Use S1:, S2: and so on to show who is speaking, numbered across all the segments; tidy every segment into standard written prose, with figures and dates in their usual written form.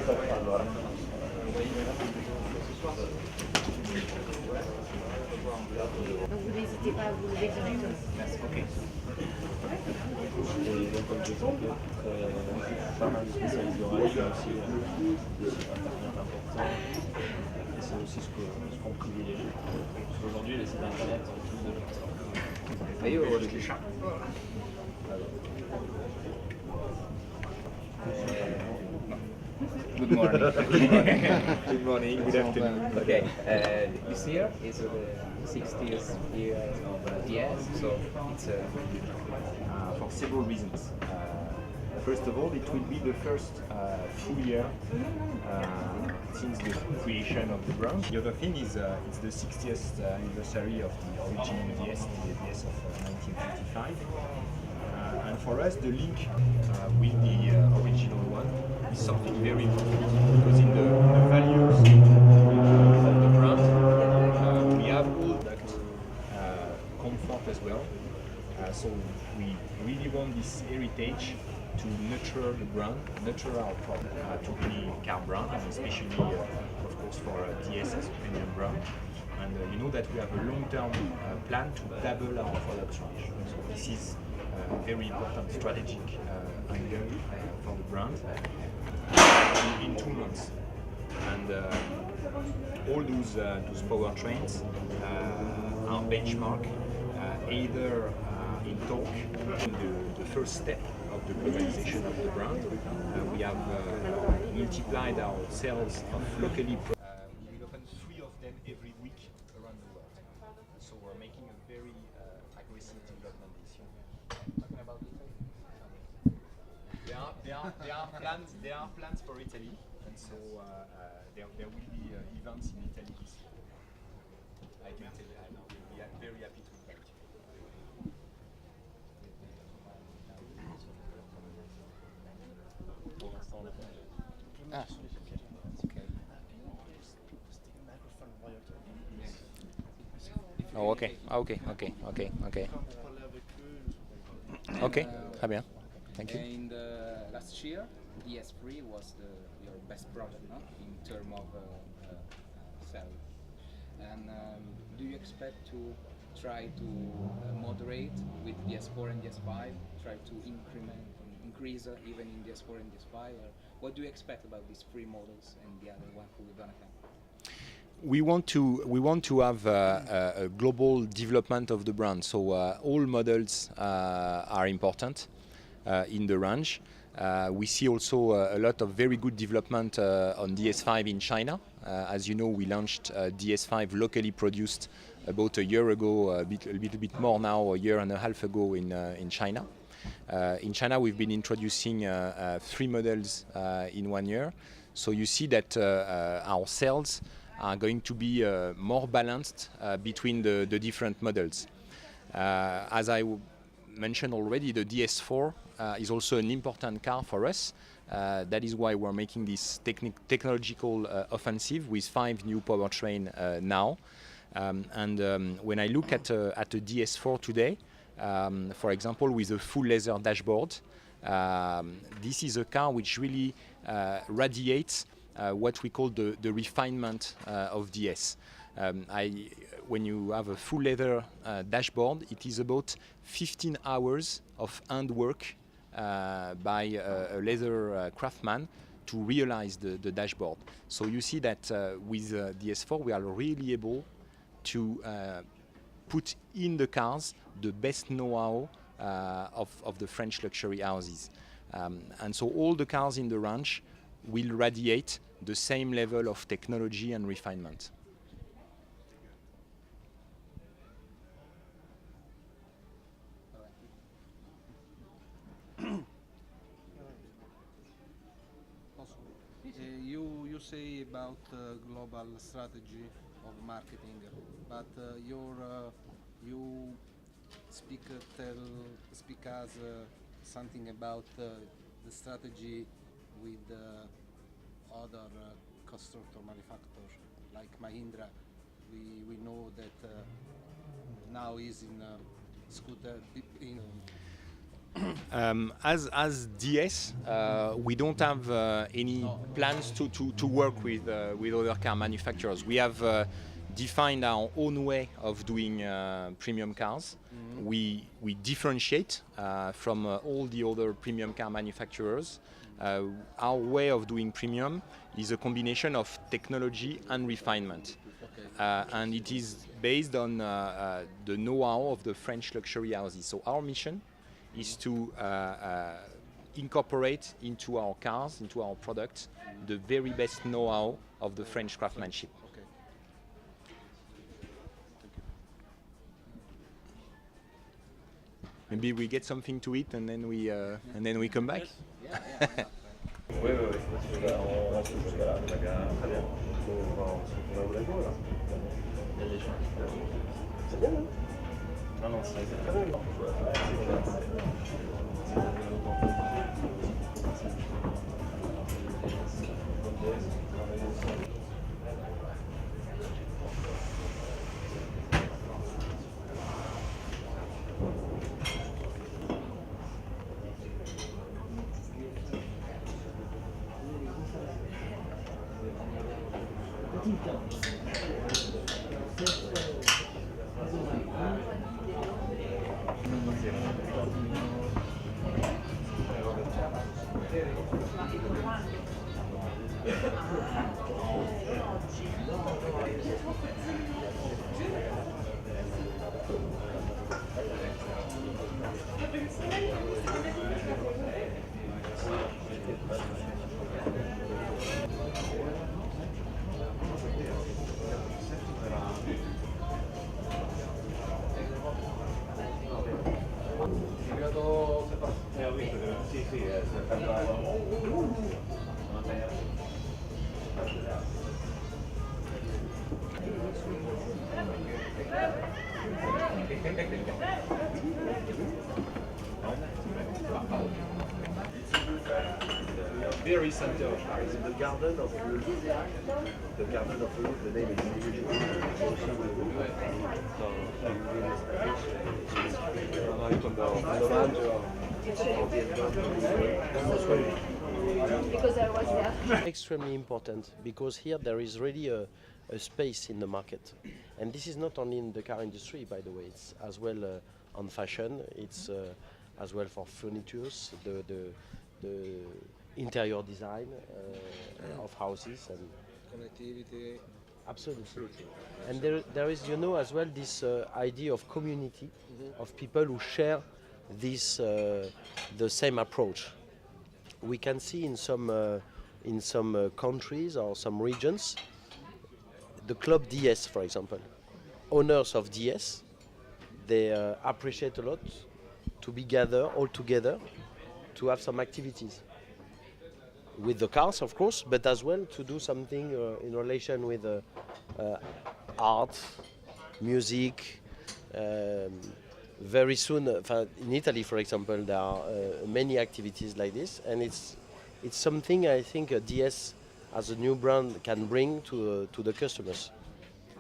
S1: Allora.
S2: Vous n'hésitez pas à vous lever directement.
S1: Merci. Ok. Et donc, comme je disais, pas mal de spécialisés aussi des sites internet importants. Et c'est aussi ce qu'on privilégie. Parce qu'aujourd'hui, les sites internet sont tous de notre sorte.
S3: Ma io ho le sciarpe. Good morning. Good morning. Good afternoon. Okay. This year is the 60th year of DS, so it's for several reasons. First of all, it will be the first full year since the creation of the brand. The other thing is it's the 60th anniversary of the original DS, the DS of 1955. And for us, the link with the original one is something very important, because in the values of the brand, we have all that comfort as well. So we really want this heritage to nurture the brand, nurture our product, to any car brand, and especially, of course, for DS as a premium brand. And you know that we have a long-term plan to double our product range. So this is a very important strategic angle for the brand in 2 months. And all those powertrains are benchmarked either in torque, the first step of the globalization of the brand. We have multiplied our sales of locally we open 3 of them every week around the world. So we're making a very aggressive development this year. Talking about Italy? There are plans for Italy, and so there will be events in Italy this year. I can tell you, I know we'll be very happy to invite you.
S4: Oh, ok, très bien. Thank you.
S3: And last year, DS3 was your best product, no? In terms of selling. And do you expect to try to moderate with DS4 and DS5? Try to increase even in DS4 and DS5? Or what do you expect about these 3 models and the other one who we're gonna have?
S4: We want to have a global development of the brand. So all models are important in the range. We see also a lot of very good development on DS5 in China. As you know, we launched DS5 locally produced about a year ago, a little bit more now, a year and a half ago in China. In China, we've been introducing 3 models in 1 year. So you see that our sales are going to be more balanced between the different models. As I mentioned already, the DS4 is also an important car for us. That is why we're making this technological offensive with 5 new powertrain now. When I look at a DS4 today, for example, with a full leather dashboard, this is a car which really radiates what we call the refinement of DS. When you have a full leather dashboard, it is about 15 hours of handwork by a leather craftsman to realize the dashboard. So you see that with DS4 we are really able to put in the cars the best know-how of the French luxury houses. And so all the cars in the range will radiate the same level of technology and refinement.
S5: You say about global strategy of marketing, but you speak us something about the strategy with other constructor manufacturer like Mahindra. We know that now is in scooter.
S4: As DS, we don't have any plans to work with other car manufacturers. We have defined our own way of doing premium cars. We differentiate from all the other premium car manufacturers. Our way of doing premium is a combination of technology and refinement. And it is based on the know-how of the French luxury houses. So our mission is to incorporate into our cars, into our products, the very best know-how of the French craftsmanship.
S5: Okay.
S4: Maybe we get something to eat and then we come back.
S1: Oui, on se jusqu'à là. Très bien. Il y a des gens qui font. C'est bien, non? Non, c'est très bien.
S6: Very center of Paris. The garden of the garden of the name is
S2: Because I was there.
S7: Extremely important, because here there is really a space in the market, and this is not only in the car industry, by the way. It's as well on fashion. It's as well for furnitures, the interior design of houses and
S5: Connectivity.
S7: absolutely. And there is, as well this idea of community of people who share this the same approach. We can see in some countries or some regions, the club DS, for example, owners of DS, they appreciate a lot to be gathered all together to have some activities with the cars, of course, but as well to do something in relation with art, music. Very soon, in Italy, for example, there are many activities like this, and it's something I think DS as a new brand can bring to the customers.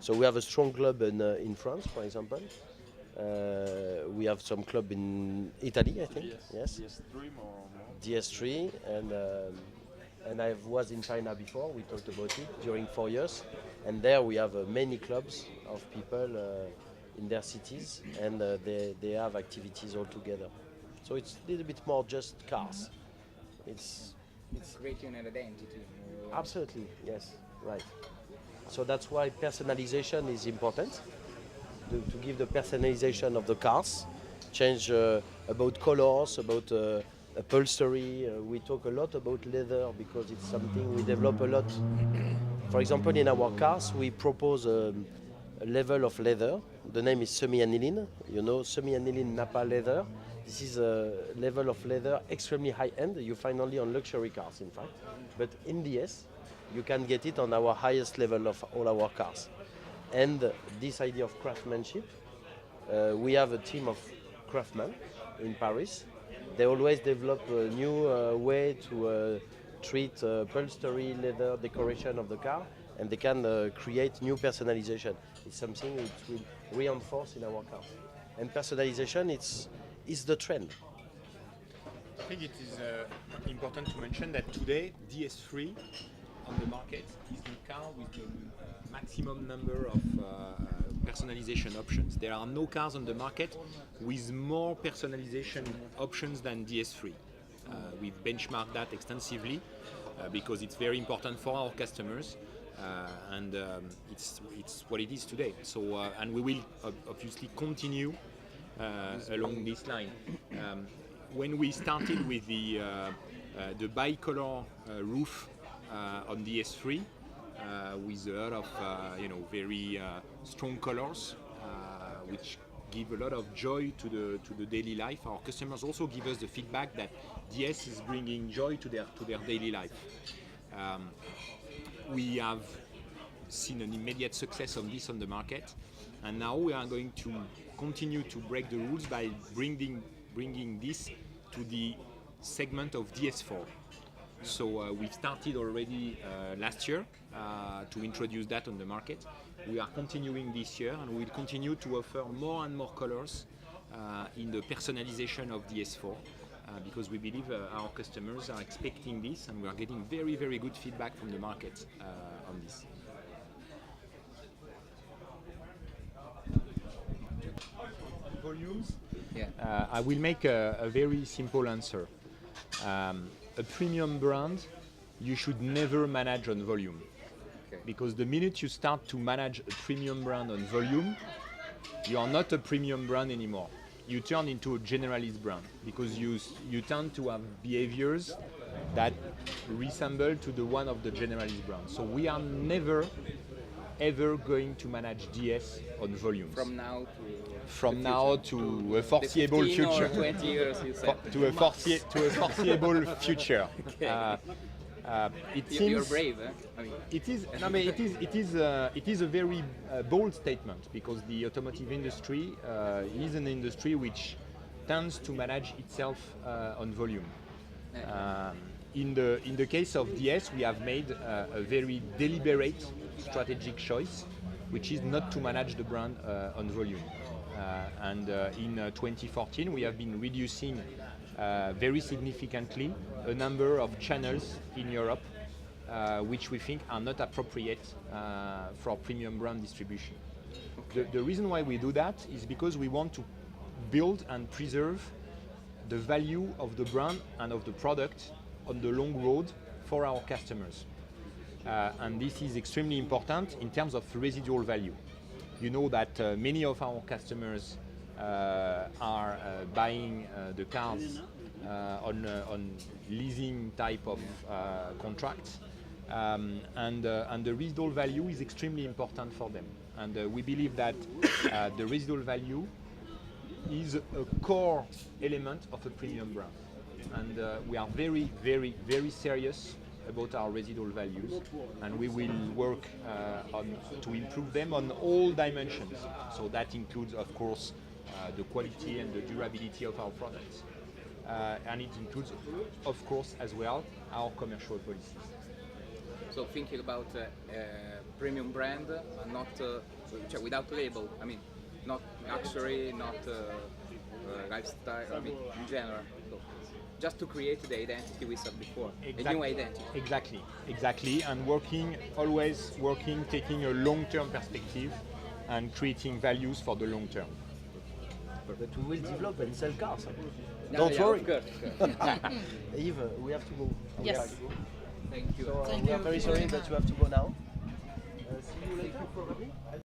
S7: So we have a strong club in France, for example. We have some club in Italy, I think. Yes.
S1: DS3 more.
S7: DS3, and I was in China before. We talked about it during 4 years, and there we have many clubs of people in their cities, and they have activities all together. So it's a little bit more just cars. It's
S3: Creating an identity.
S7: absolutely, yes, right. So that's why personalization is important, to give the personalization of the cars, change about colors, about upholstery. We talk a lot about leather because it's something we develop a lot. For example, in our cars, we propose a level of leather. The name is semi-aniline. Semi-aniline Napa leather. This is a level of leather extremely high-end. You find only on luxury cars, in fact. But in DS, you can get it on our highest level of all our cars. And this idea of craftsmanship, we have a team of craftsmen in Paris. They always develop a new way to treat upholstery, leather, decoration of the car, and they can create new personalization. It's something which will reinforce in our cars. And personalization, it's the trend.
S4: I think it is important to mention that today DS3 on the market is the car with the maximum number of personalization options. There are no cars on the market with more personalization options than DS3. We've benchmarked that extensively because it's very important for our customers. And it's what it is today. So and we will obviously continue along this line. When we started with the bicolor roof on the S3 with a lot of very strong colors, which give a lot of joy to the daily life. Our customers also give us the feedback that DS is bringing joy to their daily life. We have seen an immediate success of this on the market, and now we are going to continue to break the rules by bringing this to the segment of DS4. So we started already last year to introduce that on the market. We are continuing this year, and we will continue to offer more and more colors in the personalization of DS4. Because we believe our customers are expecting this, and we are getting very, very good feedback from the market on this. Volumes?
S3: Yeah.
S4: I will make a very simple answer. A premium brand, you should never manage on volume.
S3: Okay.
S4: Because the minute you start to manage a premium brand on volume, you are not a premium brand anymore. You turn into a generalist brand because you tend to have behaviors that resemble to the one of the generalist brand. So we are never ever going to manage DS on volumes.
S3: From now to
S4: a foreseeable
S3: 15
S4: future.
S3: or 20 years, you said.
S4: to a foreseeable future.
S3: Okay.
S4: It
S3: You're
S4: seems
S3: brave, eh? I mean,
S4: it is a very bold statement because the automotive industry is an industry which tends to manage itself on volume. In the case of DS, we have made a very deliberate strategic choice, which is not to manage the brand on volume. In 2014, we have been reducing very significantly a number of channels in Europe, which we think are not appropriate for premium brand distribution. The reason why we do that is because we want to build and preserve the value of the brand and of the product on the long road for our customers. And this is extremely important in terms of residual value. You know that many of our customers are buying the cars on leasing type of contracts, and the residual value is extremely important for them. And we believe that the residual value is a core element of a premium brand. And we are very, very, very serious about our residual values, and we will work to improve them on all dimensions. So that includes, of course, the quality and the durability of our products. And it includes, of course, as well, our commercial policies.
S3: so thinking about premium brand, not without label. I mean, not luxury, not lifestyle. I mean, in general. So just to create the identity we said before, a new identity.
S4: Exactly, and always working, taking a long-term perspective and creating values for the long term.
S7: But we will develop and sell cars.
S3: Don't
S7: worry.
S3: Good.
S7: Yves, we have to go.
S2: Yes.
S3: Thank you.
S7: So, we are very sorry that you have to go now. See you later.